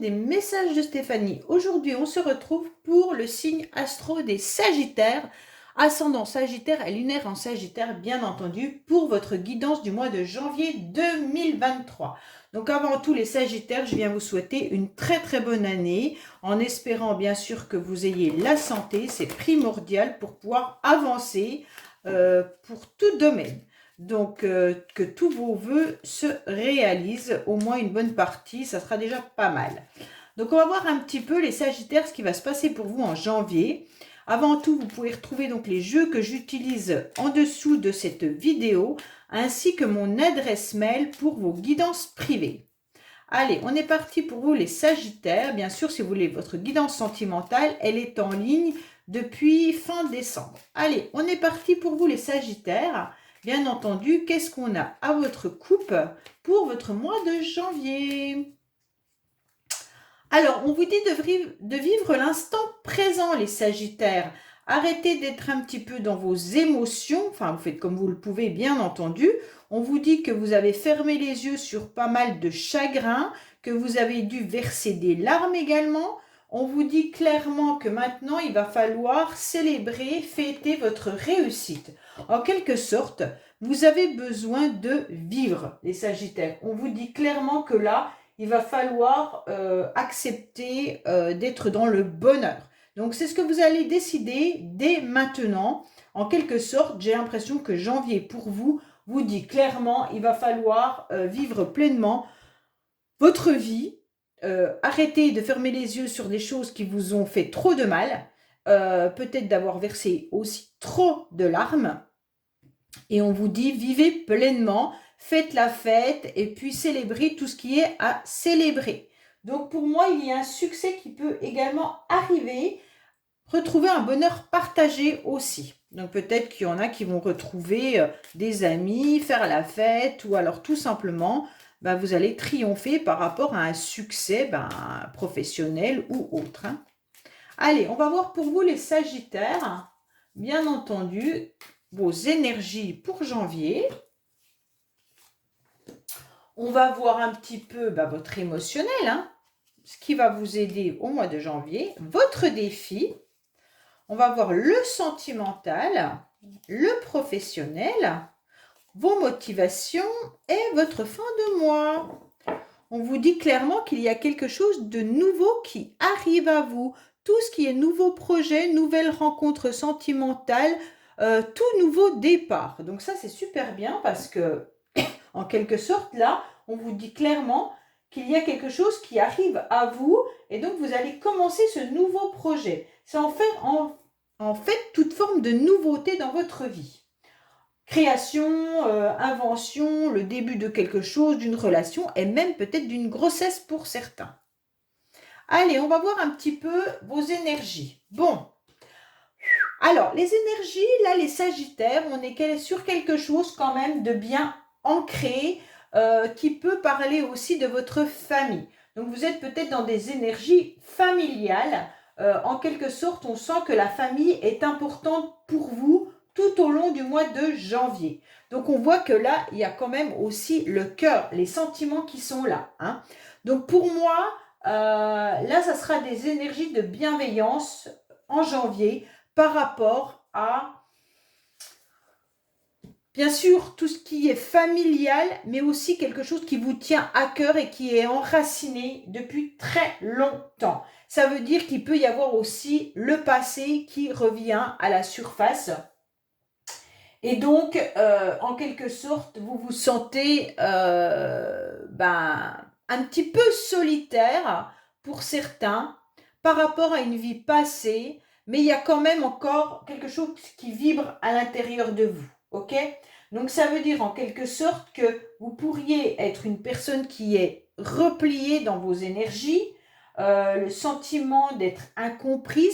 des messages de Stéphanie. Aujourd'hui, on se retrouve pour le signe astro des Sagittaires, ascendant Sagittaire et lunaire en Sagittaire, bien entendu, pour votre guidance du mois de janvier 2023. Donc avant tout, les Sagittaires, je viens vous souhaiter une très très bonne année, en espérant bien sûr que vous ayez la santé, c'est primordial pour pouvoir avancer pour tout domaine. Donc, que tous vos vœux se réalisent, au moins une bonne partie, ça sera déjà pas mal. Donc, on va voir un petit peu les Sagittaires, ce qui va se passer pour vous en janvier. Avant tout, vous pouvez retrouver donc les jeux que j'utilise en dessous de cette vidéo, ainsi que mon adresse mail pour vos guidances privées. Allez, on est parti pour vous les Sagittaires. Bien sûr, si vous voulez votre guidance sentimentale, elle est en ligne depuis fin décembre. Allez, on est parti pour vous les Sagittaires. Bien entendu, qu'est-ce qu'on a à votre coupe pour votre mois de janvier? Alors, on vous dit de vivre l'instant présent, les Sagittaires. Arrêtez d'être un petit peu dans vos émotions. Enfin, vous faites comme vous le pouvez, bien entendu. On vous dit que vous avez fermé les yeux sur pas mal de chagrin, que vous avez dû verser des larmes également. On vous dit clairement que maintenant, il va falloir célébrer, fêter votre réussite. En quelque sorte, vous avez besoin de vivre, les Sagittaires. On vous dit clairement que là, il va falloir accepter d'être dans le bonheur. Donc, c'est ce que vous allez décider dès maintenant. En quelque sorte, j'ai l'impression que janvier, pour vous, vous dit clairement, il va falloir vivre pleinement votre vie. Arrêtez de fermer les yeux sur des choses qui vous ont fait trop de mal. Peut-être d'avoir versé aussi trop de larmes. Et on vous dit, vivez pleinement, faites la fête et puis célébrez tout ce qui est à célébrer. Donc pour moi, il y a un succès qui peut également arriver, retrouver un bonheur partagé aussi. Donc peut-être qu'il y en a qui vont retrouver des amis, faire la fête ou alors tout simplement, vous allez triompher par rapport à un succès professionnel ou autre. Hein. Allez, on va voir pour vous les Sagittaires, bien entendu, vos énergies pour janvier. On va voir un petit peu votre émotionnel, hein, ce qui va vous aider au mois de janvier, votre défi. On va voir le sentimental, le professionnel, vos motivations et votre fin de mois. On vous dit clairement qu'il y a quelque chose de nouveau qui arrive à vous. Tout ce qui est nouveau projet, nouvelle rencontre sentimentale, tout nouveau départ. Donc ça, c'est super bien parce que, en quelque sorte, là, on vous dit clairement qu'il y a quelque chose qui arrive à vous et donc vous allez commencer ce nouveau projet. C'est en fait toute forme de nouveauté dans votre vie. Création, invention, le début de quelque chose, d'une relation et même peut-être d'une grossesse pour certains. Allez, on va voir un petit peu vos énergies. Bon, alors les énergies, là les Sagittaires, on est sur quelque chose quand même de bien ancré qui peut parler aussi de votre famille. Donc vous êtes peut-être dans des énergies familiales. En quelque sorte, on sent que la famille est importante pour vous tout au long du mois de janvier. Donc on voit que là, il y a quand même aussi le cœur, les sentiments qui sont là. Hein. Donc pour moi, là, ça sera des énergies de bienveillance en janvier par rapport à, bien sûr, tout ce qui est familial, mais aussi quelque chose qui vous tient à cœur et qui est enraciné depuis très longtemps. Ça veut dire qu'il peut y avoir aussi le passé qui revient à la surface. Et donc, en quelque sorte, vous vous sentez un petit peu solitaire pour certains par rapport à une vie passée, mais il y a quand même encore quelque chose qui vibre à l'intérieur de vous, ok? Donc ça veut dire en quelque sorte que vous pourriez être une personne qui est repliée dans vos énergies, le sentiment d'être incompris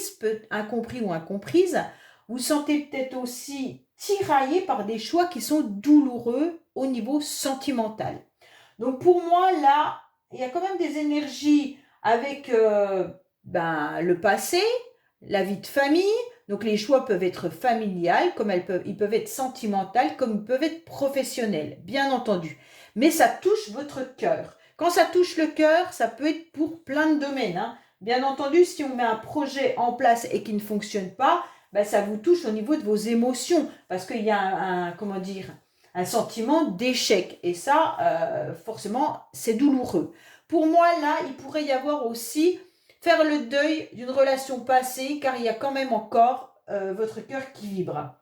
ou incomprise, vous sentez peut-être aussi tiraillé par des choix qui sont douloureux au niveau sentimental. Donc pour moi, là, il y a quand même des énergies avec le passé, la vie de famille. Donc les choix peuvent être familiales, comme ils peuvent être sentimentales, comme ils peuvent être professionnels, bien entendu. Mais ça touche votre cœur. Quand ça touche le cœur, ça peut être pour plein de domaines, hein. Bien entendu, si on met un projet en place et qui ne fonctionne pas, ben, ça vous touche au niveau de vos émotions, parce qu'il y a comment dire, un sentiment d'échec. Et ça, forcément, c'est douloureux. Pour moi, là, il pourrait y avoir aussi faire le deuil d'une relation passée, car il y a quand même encore votre cœur qui vibre.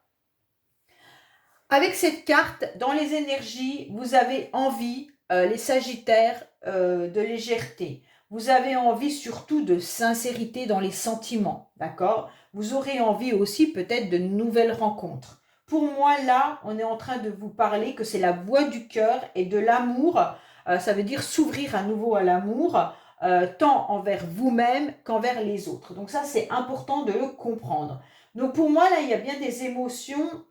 Avec cette carte, dans les énergies, vous avez envie, les Sagittaires, de légèreté. Vous avez envie surtout de sincérité dans les sentiments, d'accord? Vous aurez envie aussi peut-être de nouvelles rencontres. Pour moi, là, on est en train de vous parler que c'est la voix du cœur et de l'amour. Ça veut dire s'ouvrir à nouveau à l'amour, tant envers vous-même qu'envers les autres. Donc ça, c'est important de le comprendre. Donc pour moi, là, il y a bien des émotions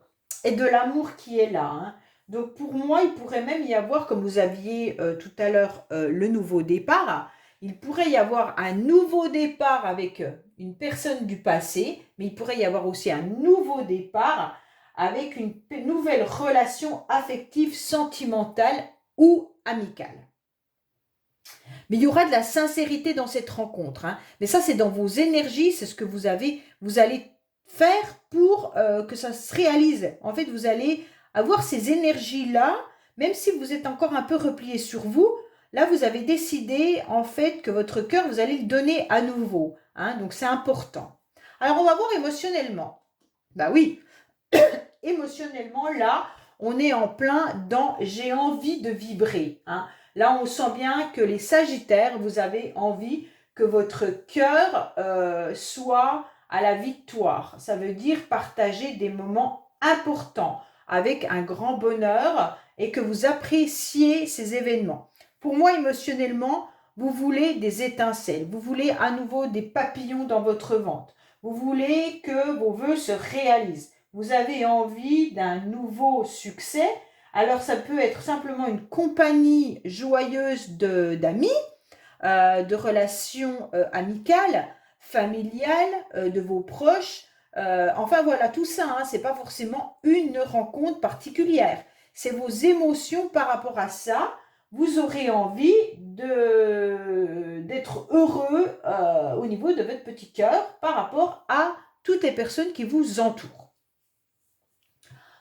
et de l'amour qui est là, hein. Donc pour moi, il pourrait même y avoir, comme vous aviez tout à l'heure le nouveau départ, il pourrait y avoir un nouveau départ avec une personne du passé, mais il pourrait y avoir aussi un nouveau départ avec une nouvelle relation affective, sentimentale ou amicale. Mais il y aura de la sincérité dans cette rencontre, hein. Mais ça, c'est dans vos énergies, c'est ce que vous allez faire pour que ça se réalise. En fait, vous allez avoir ces énergies-là, même si vous êtes encore un peu replié sur vous. Là, vous avez décidé, en fait, que votre cœur, vous allez le donner à nouveau, hein. Donc, c'est important. Alors, on va voir émotionnellement. Bah oui, émotionnellement, là, on est en plein dans j'ai envie de vibrer, hein. Là, on sent bien que les Sagittaires, vous avez envie que votre cœur soit à la victoire. Ça veut dire partager des moments importants avec un grand bonheur et que vous appréciez ces événements. Pour moi, émotionnellement, vous voulez des étincelles, vous voulez à nouveau des papillons dans votre ventre, vous voulez que vos vœux se réalisent, vous avez envie d'un nouveau succès. Alors ça peut être simplement une compagnie joyeuse d'amis, de relations amicales, familiales, de vos proches. Enfin voilà, tout ça, hein, c'est pas forcément une rencontre particulière. C'est vos émotions par rapport à ça. Vous aurez envie d'être heureux au niveau de votre petit cœur par rapport à toutes les personnes qui vous entourent.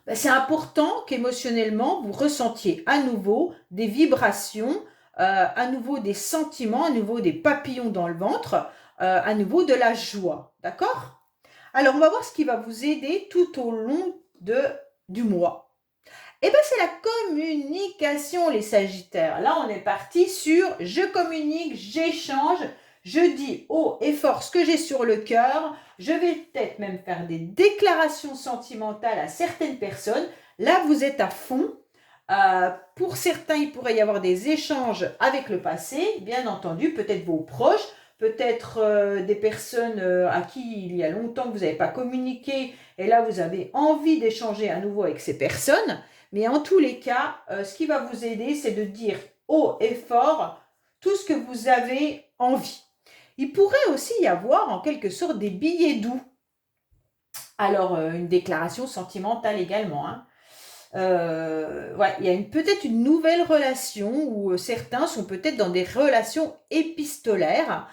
Ben, c'est important qu'émotionnellement, vous ressentiez à nouveau des vibrations, à nouveau des sentiments, à nouveau des papillons dans le ventre, à nouveau de la joie. D'accord? Alors, on va voir ce qui va vous aider tout au long du mois. Eh bien, c'est la communication, les Sagittaires. Là, on est parti sur je communique, j'échange, je dis haut et fort ce que j'ai sur le cœur. Je vais peut-être même faire des déclarations sentimentales à certaines personnes. Là, vous êtes à fond. Pour certains, il pourrait y avoir des échanges avec le passé, bien entendu, peut-être vos proches, peut-être des personnes à qui il y a longtemps que vous n'avez pas communiqué, et là, vous avez envie d'échanger à nouveau avec ces personnes. Mais en tous les cas, ce qui va vous aider, c'est de dire haut et fort tout ce que vous avez envie. Il pourrait aussi y avoir en quelque sorte des billets doux. Alors, une déclaration sentimentale également, hein. Ouais, il y a peut-être une nouvelle relation où certains sont peut-être dans des relations épistolaires,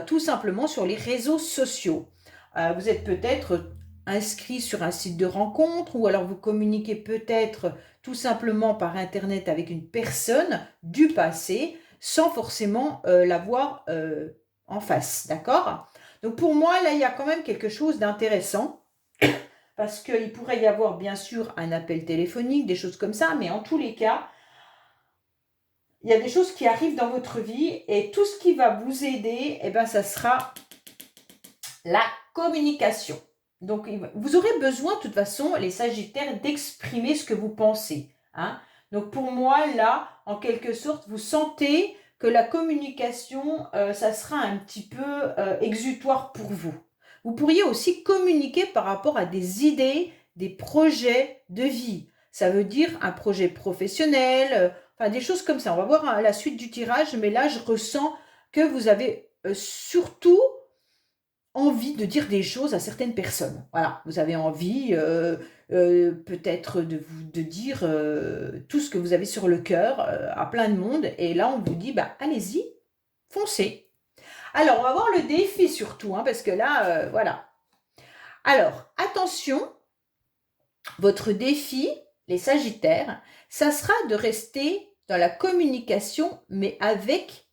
tout simplement sur les réseaux sociaux. Vous êtes peut-être inscrit sur un site de rencontre ou alors vous communiquez peut-être tout simplement par Internet avec une personne du passé sans forcément l'avoir en face, d'accord? Donc pour moi, là, il y a quand même quelque chose d'intéressant parce qu'il pourrait y avoir bien sûr un appel téléphonique, des choses comme ça, mais en tous les cas, il y a des choses qui arrivent dans votre vie et tout ce qui va vous aider, eh ben, ça sera la communication. Donc, vous aurez besoin, de toute façon, les Sagittaires, d'exprimer ce que vous pensez, hein. Donc, pour moi, là, en quelque sorte, vous sentez que la communication, ça sera un petit peu exutoire pour vous. Vous pourriez aussi communiquer par rapport à des idées, des projets de vie. Ça veut dire un projet professionnel, enfin des choses comme ça. On va voir la suite du tirage, mais là, je ressens que vous avez surtout envie de dire des choses à certaines personnes. Voilà, vous avez envie peut-être de dire tout ce que vous avez sur le cœur à plein de monde. Et là, on vous dit, bah, allez-y, foncez. Alors, on va voir le défi surtout, hein, parce que là, voilà. Alors, attention, votre défi, les Sagittaires, ça sera de rester dans la communication, mais avec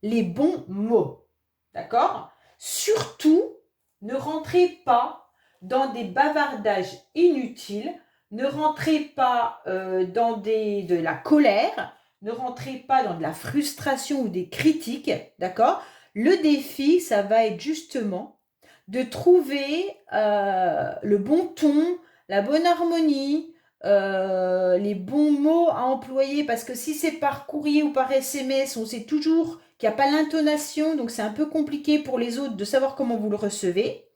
les bons mots. D'accord? Surtout, ne rentrez pas dans des bavardages inutiles, ne rentrez pas dans de la colère, ne rentrez pas dans de la frustration ou des critiques. D'accord? Le défi, ça va être justement de trouver le bon ton, la bonne harmonie, les bons mots à employer, parce que si c'est par courrier ou par SMS, on sait toujours qu'il n'y a pas l'intonation, donc c'est un peu compliqué pour les autres de savoir comment vous le recevez.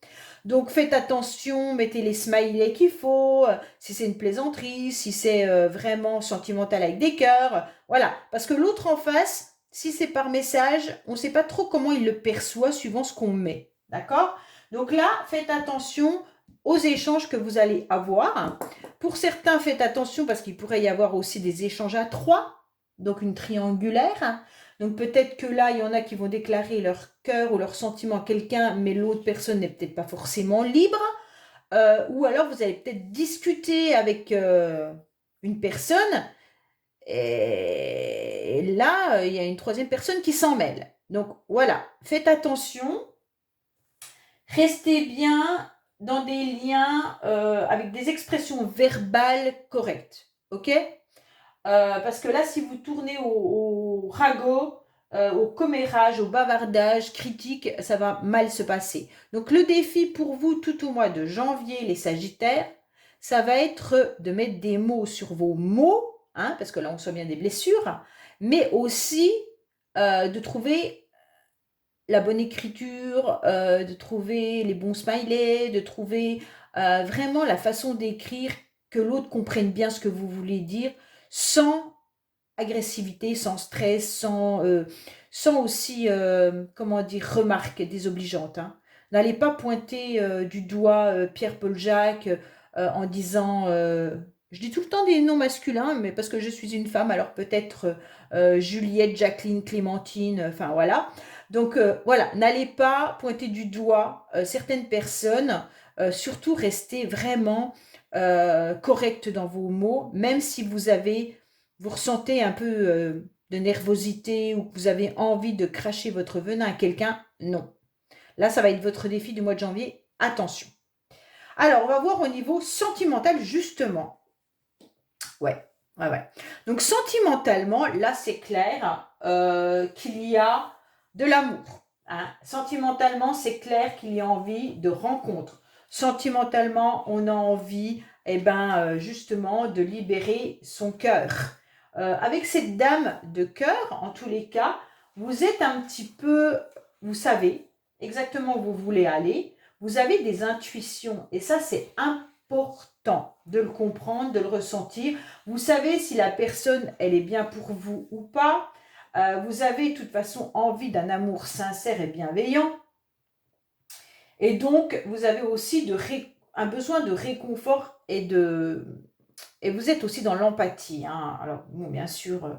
Donc faites attention, mettez les smileys qu'il faut, si c'est une plaisanterie, si c'est vraiment sentimental avec des cœurs, voilà. Parce que l'autre en face, si c'est par message, on ne sait pas trop comment il le perçoit suivant ce qu'on met, d'accord? Donc là, faites attention aux échanges que vous allez avoir. Pour certains, faites attention parce qu'il pourrait y avoir aussi des échanges à trois, donc une triangulaire. Donc peut-être que là, il y en a qui vont déclarer leur cœur ou leur sentiment à quelqu'un, mais l'autre personne n'est peut-être pas forcément libre. Ou alors vous allez peut-être discuter avec une personne, et là, il y a une troisième personne qui s'en mêle. Donc voilà, faites attention. Restez bien dans des liens avec des expressions verbales correctes. Ok? Parce que là, si vous tournez au ragot, au commérage, au bavardage critique, ça va mal se passer. Donc le défi pour vous tout au mois de janvier, les Sagittaires, ça va être de mettre des mots sur vos mots, hein, parce que là on sent bien des blessures, mais aussi de trouver la bonne écriture, de trouver les bons smileys, de trouver vraiment la façon d'écrire, que l'autre comprenne bien ce que vous voulez dire, sans agressivité, sans stress, sans aussi, comment dire, remarques désobligeantes. Hein. N'allez pas pointer du doigt Pierre-Paul Jacques en disant... je dis tout le temps des noms masculins, mais parce que je suis une femme, alors peut-être Juliette, Jacqueline, Clémentine, enfin voilà. Donc voilà, n'allez pas pointer du doigt certaines personnes, surtout restez vraiment correct dans vos mots, même si vous ressentez un peu de nervosité ou que vous avez envie de cracher votre venin à quelqu'un, non. Là, ça va être votre défi du mois de janvier, attention. Alors, on va voir au niveau sentimental, justement. Ouais. Donc, sentimentalement, là, c'est clair qu'il y a de l'amour. Hein. Sentimentalement, c'est clair qu'il y a envie de rencontre. Sentimentalement, on a envie, justement, de libérer son cœur. Avec cette dame de cœur, en tous les cas, vous êtes un petit peu, vous savez exactement où vous voulez aller. Vous avez des intuitions et ça, c'est important de le comprendre, de le ressentir. Vous savez si la personne, elle est bien pour vous ou pas. Vous avez de toute façon envie d'un amour sincère et bienveillant. Et donc, vous avez aussi un besoin de réconfort et vous êtes aussi dans l'empathie. Hein. Alors, bon, bien sûr,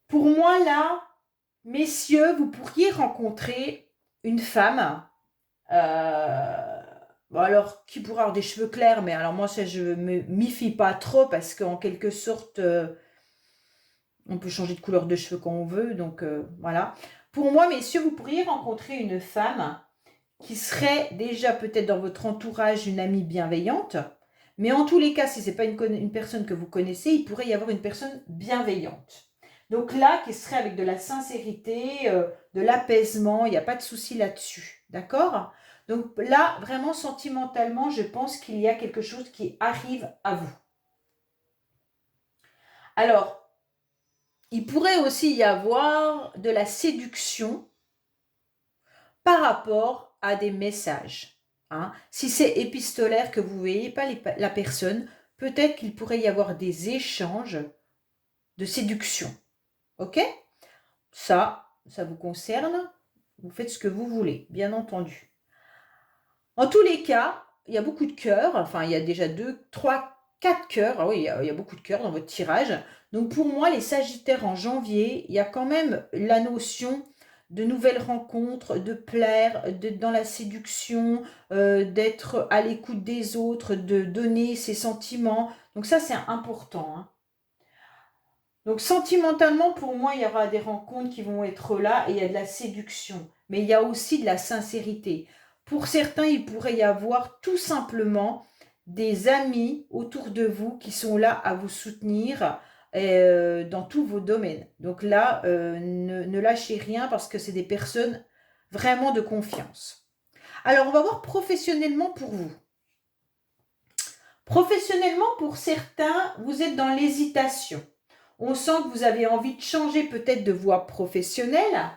pour moi, là, messieurs, vous pourriez rencontrer une femme, bon alors, qui pourrait avoir des cheveux clairs, mais alors moi, ça, je ne m'y fie pas trop, parce qu'en quelque sorte, on peut changer de couleur de cheveux quand on veut, donc voilà. Pour moi, messieurs, vous pourriez rencontrer une femme qui serait déjà peut-être dans votre entourage une amie bienveillante, mais en tous les cas, si ce n'est pas une personne que vous connaissez, il pourrait y avoir une personne bienveillante. Donc là, qui serait avec de la sincérité, de l'apaisement, il n'y a pas de souci là-dessus, d'accord? Donc là, vraiment sentimentalement, je pense qu'il y a quelque chose qui arrive à vous. Alors, il pourrait aussi y avoir de la séduction par rapport à des messages. Hein. Si c'est épistolaire, que vous ne voyez pas la personne, peut-être qu'il pourrait y avoir des échanges de séduction. Ok? Ça vous concerne. Vous faites ce que vous voulez, bien entendu. En tous les cas, il y a beaucoup de cœurs. Enfin, il y a déjà 2, 3, 4 cœurs. Ah oui, il y a beaucoup de cœurs dans votre tirage. Donc pour moi, les Sagittaires en janvier, il y a quand même la notion de nouvelles rencontres, de plaire, d'être dans la séduction, d'être à l'écoute des autres, de donner ses sentiments. Donc ça, c'est important, hein. Donc sentimentalement, pour moi, il y aura des rencontres qui vont être là et il y a de la séduction. Mais il y a aussi de la sincérité. Pour certains, il pourrait y avoir tout simplement des amis autour de vous qui sont là à vous soutenir dans tous vos domaines. Donc là, ne lâchez rien parce que c'est des personnes vraiment de confiance. Alors, on va voir professionnellement pour vous. Professionnellement, pour certains, vous êtes dans l'hésitation. On sent que vous avez envie de changer peut-être de voie professionnelle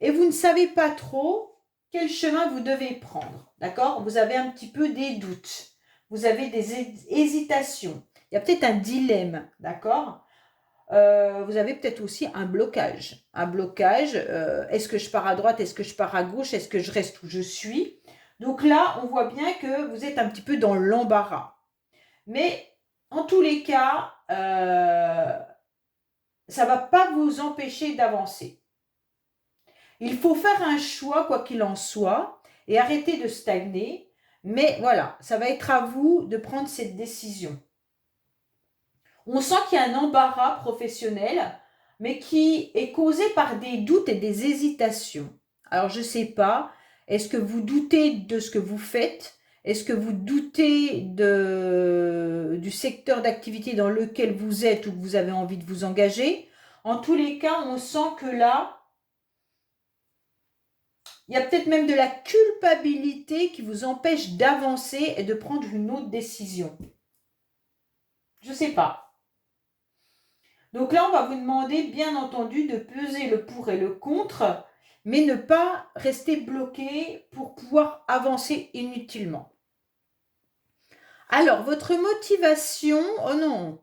et vous ne savez pas trop quel chemin vous devez prendre. D'accord? Vous avez un petit peu des doutes. Vous avez des hésitations. Il y a peut-être un dilemme. D'accord? Vous avez peut-être aussi un blocage. Un blocage, est-ce que je pars à droite? Est-ce que je pars à gauche? Est-ce que je reste où je suis? Donc là, on voit bien que vous êtes un petit peu dans l'embarras. Mais en tous les cas, ça ne va pas vous empêcher d'avancer. Il faut faire un choix, quoi qu'il en soit, et arrêter de stagner. Mais voilà, ça va être à vous de prendre cette décision. On sent qu'il y a un embarras professionnel, mais qui est causé par des doutes et des hésitations. Alors, je ne sais pas, est-ce que vous doutez de ce que vous faites? Est-ce que vous doutez du secteur d'activité dans lequel vous êtes ou que vous avez envie de vous engager? En tous les cas, on sent que là, il y a peut-être même de la culpabilité qui vous empêche d'avancer et de prendre une autre décision. Je ne sais pas. Donc là, on va vous demander, bien entendu, de peser le pour et le contre, mais ne pas rester bloqué pour pouvoir avancer inutilement. Alors, votre motivation, oh non,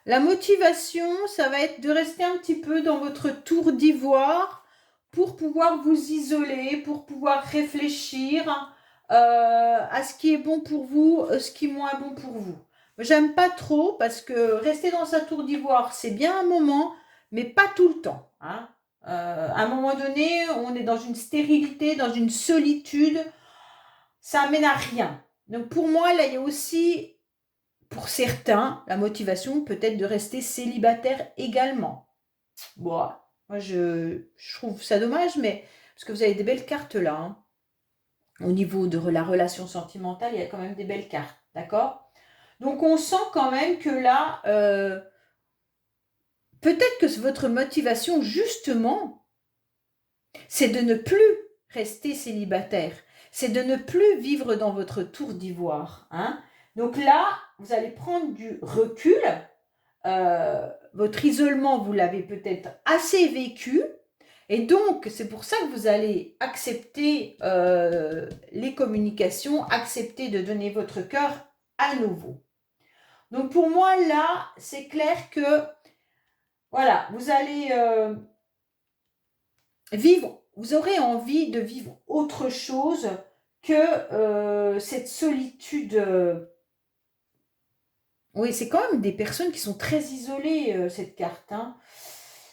la motivation, ça va être de rester un petit peu dans votre tour d'ivoire pour pouvoir vous isoler, pour pouvoir réfléchir à ce qui est bon pour vous, ce qui est moins bon pour vous. J'aime pas trop parce que rester dans sa tour d'ivoire, c'est bien un moment, mais pas tout le temps, hein. À un moment donné, on est dans une stérilité, dans une solitude, ça amène à rien. Donc pour moi, là, il y a aussi, pour certains, la motivation peut-être de rester célibataire également. Bon, moi je trouve ça dommage, mais parce que vous avez des belles cartes là, hein. Au niveau de la relation sentimentale, il y a quand même des belles cartes, d'accord? Donc on sent quand même que là, peut-être que votre motivation, justement, c'est de ne plus rester célibataire, c'est de ne plus vivre dans votre tour d'ivoire, hein. Donc là, vous allez prendre du recul. Votre isolement, vous l'avez peut-être assez vécu. Et donc, c'est pour ça que vous allez accepter les communications, accepter de donner votre cœur à nouveau. Donc, pour moi, là, c'est clair que, voilà, vous allez vivre, vous aurez envie de vivre autre chose que cette solitude. Oui, c'est quand même des personnes qui sont très isolées, cette carte, hein.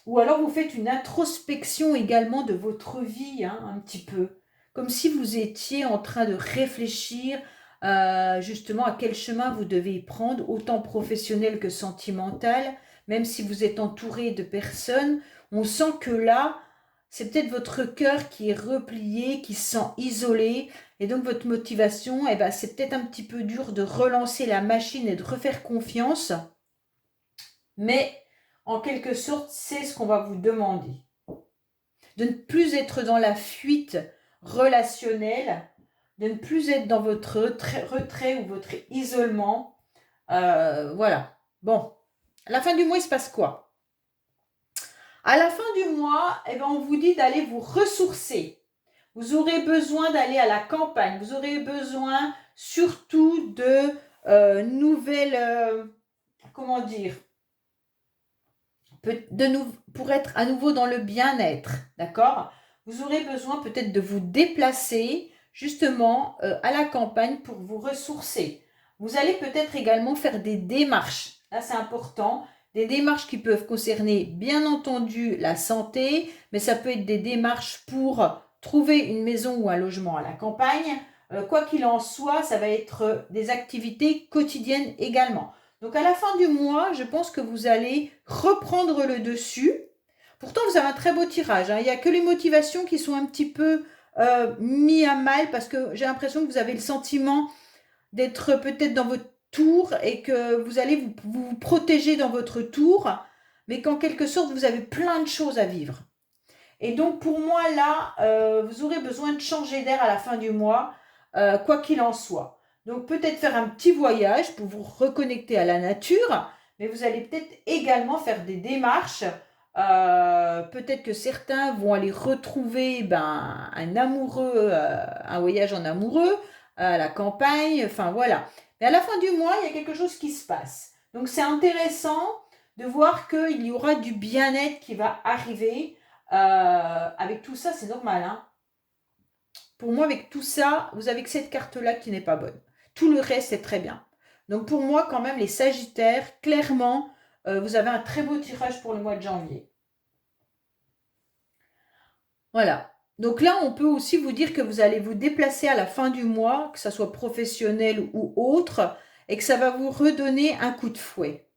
Ou alors vous faites une introspection également de votre vie, hein, un petit peu. Comme si vous étiez en train de réfléchir justement à quel chemin vous devez prendre, autant professionnel que sentimental. Même si vous êtes entouré de personnes, on sent que là, c'est peut-être votre cœur qui est replié, qui se sent isolé. Et donc votre motivation, eh ben, c'est peut-être un petit peu dur de relancer la machine et de refaire confiance. Mais en quelque sorte, c'est ce qu'on va vous demander. De ne plus être dans la fuite relationnelle, de ne plus être dans votre retrait ou votre isolement. Voilà. Bon, à la fin du mois, il se passe quoi? À la fin du mois, eh ben, on vous dit d'aller vous ressourcer. Vous aurez besoin d'aller à la campagne. Vous aurez besoin surtout de nouvelles... comment dire? Pour être à nouveau dans le bien-être, d'accord? vous aurez besoin peut-être de vous déplacer justement à la campagne pour vous ressourcer. Vous allez peut-être également faire des démarches. Là, c'est important. Des démarches qui peuvent concerner, bien entendu, la santé, mais ça peut être des démarches pour trouver une maison ou un logement à la campagne. Quoi qu'il en soit, ça va être des activités quotidiennes également. Donc, à la fin du mois, je pense que vous allez reprendre le dessus. Pourtant, vous avez un très beau tirage, hein. Il n'y a que les motivations qui sont un petit peu mis à mal parce que j'ai l'impression que vous avez le sentiment d'être peut-être dans votre tour et que vous allez vous protéger dans votre tour, mais qu'en quelque sorte, vous avez plein de choses à vivre. Et donc, pour moi, là, vous aurez besoin de changer d'air à la fin du mois, quoi qu'il en soit. Donc, peut-être faire un petit voyage pour vous reconnecter à la nature, mais vous allez peut-être également faire des démarches. Peut-être que certains vont aller retrouver un amoureux, un voyage en amoureux, à la campagne, enfin voilà. Mais à la fin du mois, il y a quelque chose qui se passe. Donc, c'est intéressant de voir qu'il y aura du bien-être qui va arriver. Avec tout ça, c'est normal, hein. Pour moi, avec tout ça, vous avez que cette carte-là qui n'est pas bonne. Tout le reste est très bien. Donc pour moi, quand même, les Sagittaires, clairement, vous avez un très beau tirage pour le mois de janvier. Voilà. Donc là, on peut aussi vous dire que vous allez vous déplacer à la fin du mois, que ça soit professionnel ou autre, et que ça va vous redonner un coup de fouet.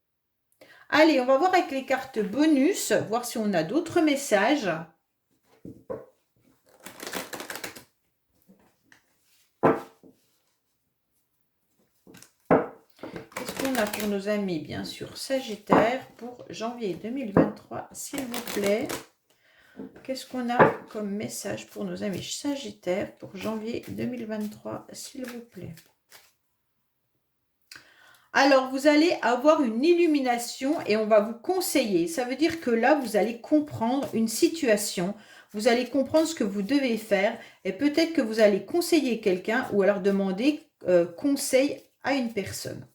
Allez, on va voir avec les cartes bonus, voir si on a d'autres messages. Qu'est-ce qu'on a pour nos amis, bien sûr, Sagittaire, pour janvier 2023, s'il vous plaît. Qu'est-ce qu'on a comme message pour nos amis Sagittaires pour janvier 2023, s'il vous plaît. Alors, vous allez avoir une illumination et on va vous conseiller. Ça veut dire que là, vous allez comprendre une situation. Vous allez comprendre ce que vous devez faire et peut-être que vous allez conseiller quelqu'un ou alors demander conseil à une personne.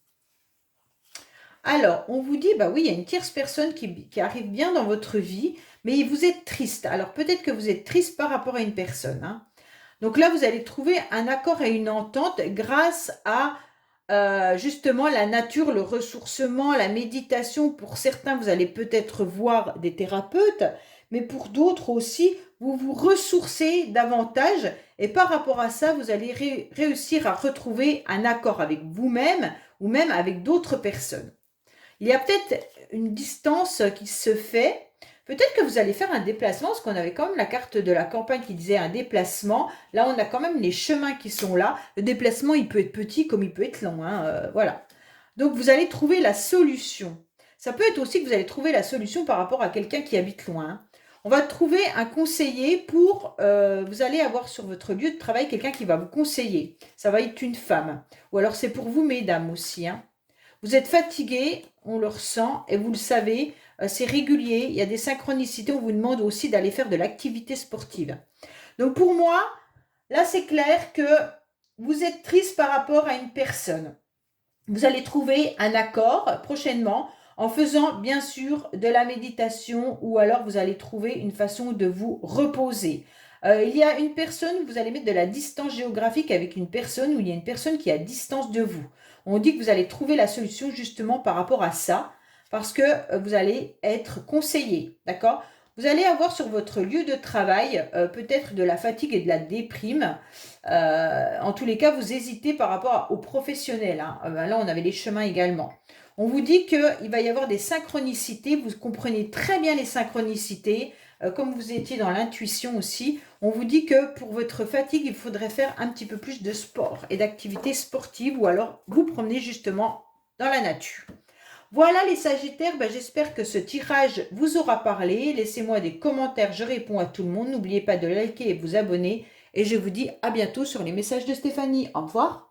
Alors, on vous dit, bah oui, il y a une tierce personne qui arrive bien dans votre vie, mais vous êtes triste. Alors, peut-être que vous êtes triste par rapport à une personne, hein. Donc là, vous allez trouver un accord et une entente grâce à justement la nature, le ressourcement, la méditation. Pour certains, vous allez peut-être voir des thérapeutes, mais pour d'autres aussi, vous vous ressourcez davantage et par rapport à ça, vous allez réussir à retrouver un accord avec vous-même ou même avec d'autres personnes. Il y a peut-être une distance qui se fait. Peut-être que vous allez faire un déplacement, parce qu'on avait quand même la carte de la campagne qui disait un déplacement. Là, on a quand même les chemins qui sont là. Le déplacement, il peut être petit comme il peut être long, hein, voilà. Donc, vous allez trouver la solution. Ça peut être aussi que vous allez trouver la solution par rapport à quelqu'un qui habite loin, hein. On va trouver un conseiller pour... vous allez avoir sur votre lieu de travail quelqu'un qui va vous conseiller. Ça va être une femme. Ou alors, c'est pour vous, mesdames, aussi, hein. Vous êtes fatigué, on le ressent, et vous le savez, c'est régulier, il y a des synchronicités, on vous demande aussi d'aller faire de l'activité sportive. Donc pour moi, là c'est clair que vous êtes triste par rapport à une personne. Vous allez trouver un accord prochainement en faisant bien sûr de la méditation ou alors vous allez trouver une façon de vous reposer. Il y a une personne, vous allez mettre de la distance géographique avec une personne où il y a une personne qui est à distance de vous. On dit que vous allez trouver la solution justement par rapport à ça parce que vous allez être conseillé, d'accord? Vous allez avoir sur votre lieu de travail peut-être de la fatigue et de la déprime. En tous les cas, vous hésitez par rapport aux professionnels, hein. Là, on avait les chemins également. On vous dit qu'il va y avoir des synchronicités. Vous comprenez très bien les synchronicités. Comme vous étiez dans l'intuition aussi, on vous dit que pour votre fatigue, il faudrait faire un petit peu plus de sport et d'activités sportives ou alors vous promener justement dans la nature. Voilà les Sagittaires, j'espère que ce tirage vous aura parlé. Laissez-moi des commentaires, je réponds à tout le monde. N'oubliez pas de liker et vous abonner. Et je vous dis à bientôt sur les messages de Stéphanie. Au revoir.